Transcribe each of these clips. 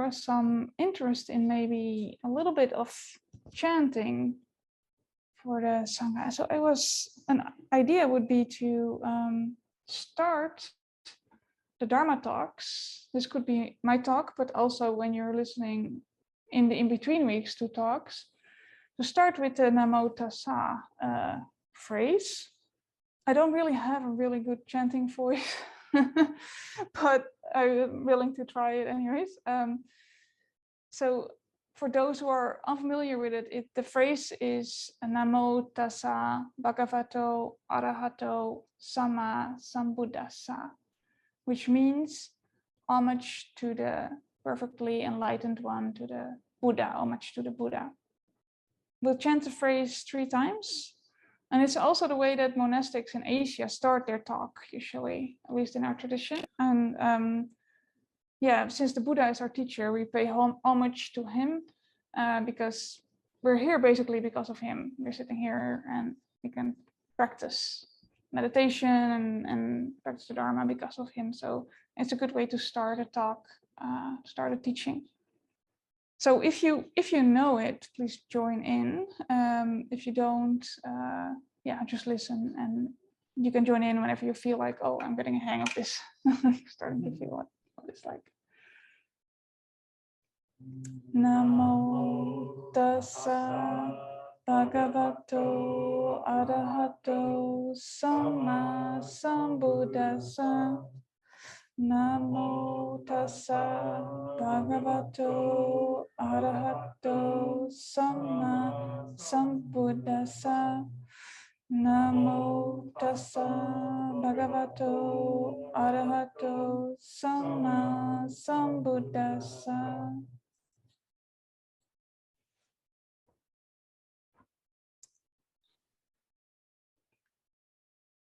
was some interest in maybe a little bit of chanting for the Sangha. So it was, an idea would be to start the Dharma talks. This could be my talk, but also when you're listening in the in-between weeks to talks, to start with the Namo Tassa phrase. I don't really have a really good chanting voice, but I'm willing to try it anyways. So for those who are unfamiliar with it, the phrase is Namo Tassa Bhagavato Arahato Sama Sambuddhassa, which means homage to the perfectly enlightened one, to the Buddha, homage to the Buddha. We'll chant the phrase 3 times. And it's also the way that monastics in Asia start their talk, usually, at least in our tradition. And yeah, since the Buddha is our teacher, we pay homage to him because we're here basically because of him. We're sitting here and we can practice meditation and practice the Dharma because of him. So it's a good way to start a talk, start a teaching. So if you know it, please join in. If you don't, yeah, just listen, and you can join in whenever you feel like, oh, I'm getting a hang of this. Starting to feel what it's like. Namo Tassa Bhagavato Arahato Sama Sambuddhassa. Namo Tassa Bhagavato Arahato Sama Sambuddhassa. Namo Tassa Bhagavato Arahato Sama Sambuddhassa.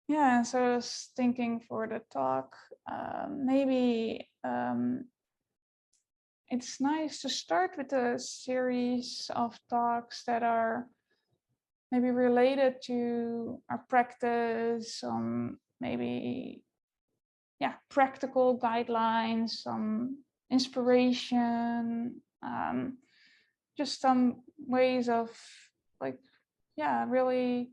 Yeah, so I was thinking for the talk, maybe it's nice to start with a series of talks that are maybe related to our practice, some maybe, yeah, practical guidelines, some inspiration, just some ways of like, yeah, really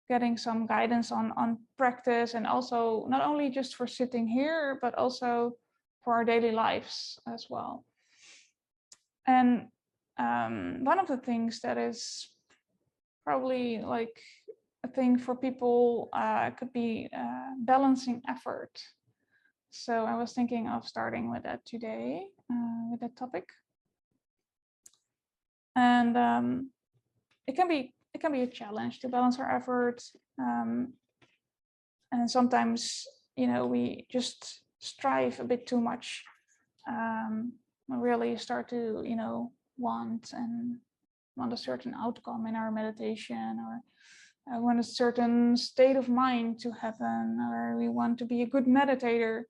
getting some guidance on practice, and also not only just for sitting here, but also for our daily lives as well. And one of the things that is probably like a thing for people could be balancing effort. So I was thinking of starting with that today, with that topic. And it can be a challenge to balance our efforts, and sometimes, you know, we just strive a bit too much. We really start to, you know, want a certain outcome in our meditation, or want a certain state of mind to happen, or we want to be a good meditator.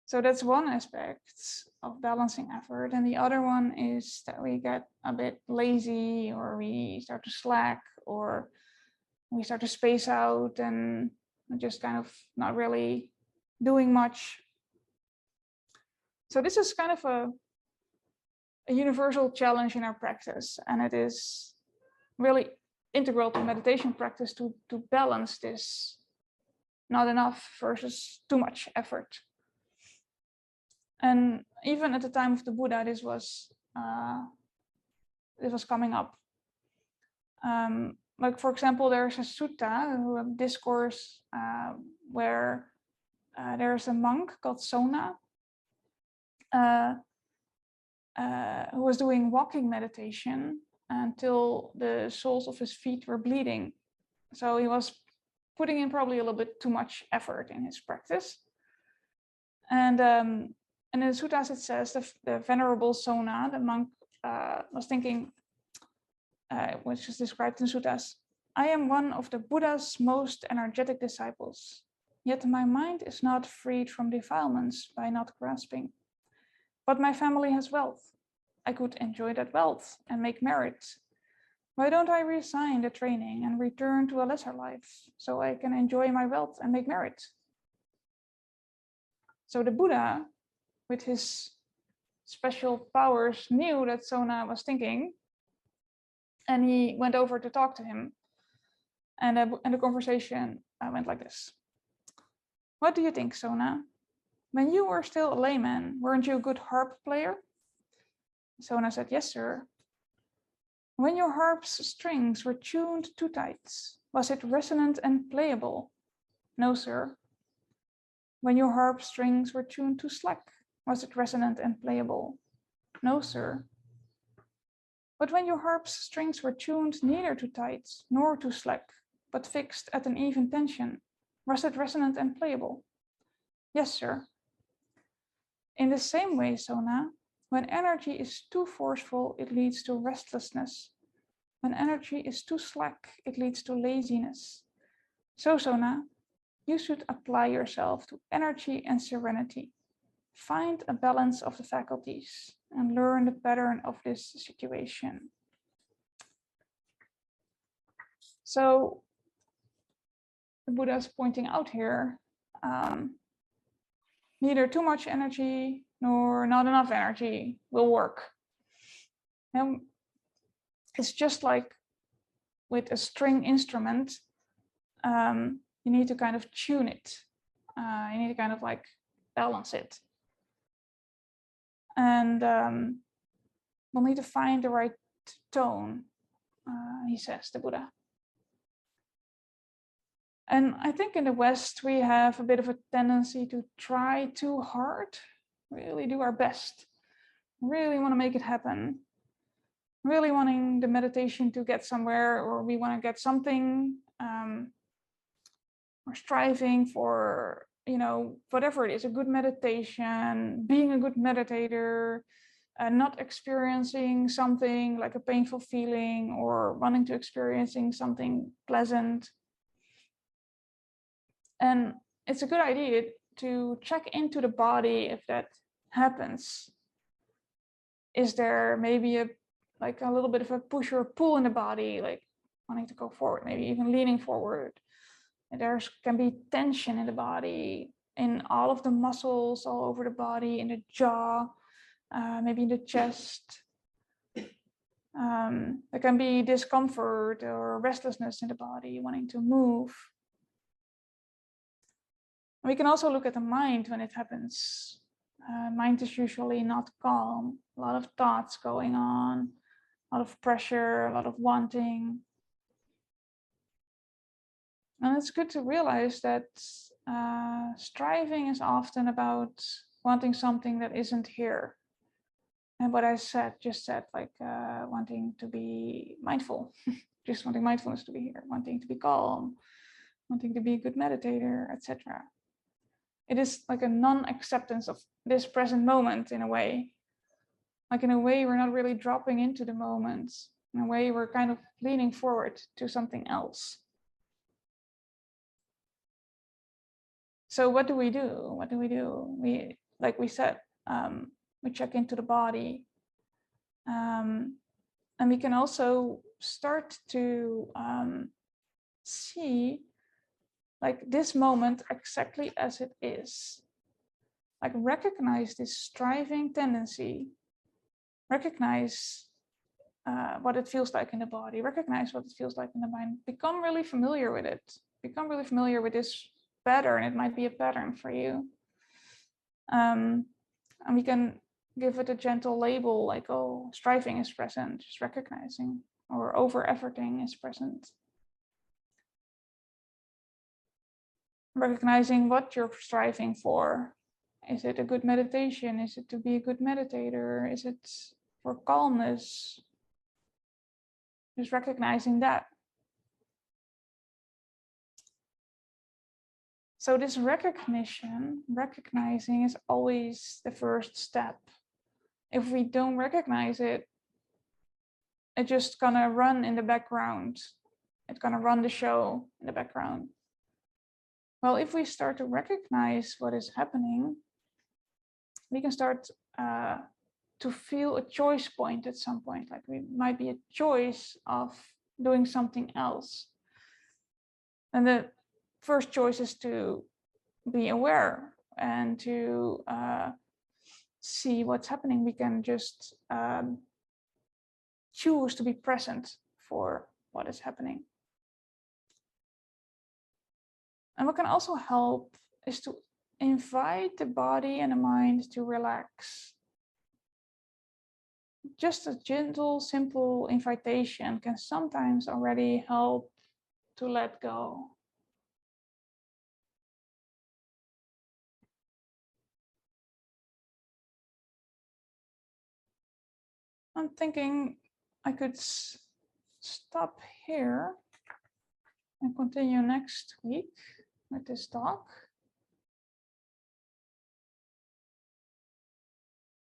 So that's one aspect of balancing effort. And the other one is that we get a bit lazy, or we start to slack, or we start to space out and just kind of not really doing much. So this is kind of a universal challenge in our practice, and it is really integral to meditation practice to balance this not enough versus too much effort. And even at the time of the Buddha, this was coming up. Like, for example, there's a sutta, a discourse where there's a monk called Sona who was doing walking meditation until the soles of his feet were bleeding. So he was putting in probably a little bit too much effort in his practice. And in the suttas, it says the venerable Sona, the monk, was thinking, which is described in suttas, I am one of the Buddha's most energetic disciples, yet my mind is not freed from defilements by not grasping. But my family has wealth. I could enjoy that wealth and make merit. Why don't I resign the training and return to a lesser life so I can enjoy my wealth and make merit? So the Buddha, with his special powers knew that Sona was thinking, and he went over to talk to him. And the conversation went like this. What do you think, Sona? When you were still a layman, weren't you a good harp player? Sona said, yes, sir. When your harp's strings were tuned too tight, was it resonant and playable? No, sir. When your harp strings were tuned too slack, was it resonant and playable? No, sir. But when your harp's strings were tuned neither too tight nor too slack, but fixed at an even tension, was it resonant and playable? Yes, sir. In the same way, Sona, when energy is too forceful, it leads to restlessness. When energy is too slack, it leads to laziness. So, Sona, you should apply yourself to energy and serenity. Find a balance of the faculties and learn the pattern of this situation. So the Buddha is pointing out here, neither too much energy nor not enough energy will work. And it's just like with a string instrument, you need to kind of tune it. You need to kind of like balance it. And we'll need to find the right tone, he says, the Buddha. And I think in the West, we have a bit of a tendency to try too hard, really do our best, really want to make it happen, really wanting the meditation to get somewhere, or we want to get something, or striving for, whatever it is, a good meditation, being a good meditator, not experiencing something like a painful feeling or wanting to experiencing something pleasant. And it's a good idea to check into the body if that happens. Is there maybe a little bit of a push or pull in the body, like wanting to go forward, maybe even leaning forward? And there can be tension in the body, in all of the muscles all over the body, in the jaw, maybe in the chest. There can be discomfort or restlessness in the body, wanting to move. We can also look at the mind when it happens. Mind is usually not calm, a lot of thoughts going on, a lot of pressure, a lot of wanting. And it's good to realize that striving is often about wanting something that isn't here. And what I just said, like wanting to be mindful, just wanting mindfulness to be here, wanting to be calm, wanting to be a good meditator, etc. It is like a non-acceptance of this present moment in a way. Like in a way, we're not really dropping into the moment. In a way, we're kind of leaning forward to something else. So what do we do? What do we do? We, like we said, we check into the body. And we can also start to see like this moment exactly as it is. Like recognize this striving tendency, recognize what it feels like in the body, recognize what it feels like in the mind, become really familiar with it, become really familiar with this pattern. It might be a pattern for you. And we can give it a gentle label like, oh, striving is present, just recognizing, or over-efforting is present. Recognizing what you're striving for. Is it a good meditation? Is it to be a good meditator? Is it for calmness? Just recognizing that. So this recognizing is always the first step. If we don't recognize it, it's just gonna run in the background. It's gonna run the show in the background. Well, if we start to recognize what is happening, we can start to feel a choice point at some point. Like we might be a choice of doing something else. And the first choice is to be aware and to see what's happening, we can just choose to be present for what is happening. And what can also help is to invite the body and the mind to relax. Just a gentle, simple invitation can sometimes already help to let go. I'm thinking I could stop here and continue next week with this talk.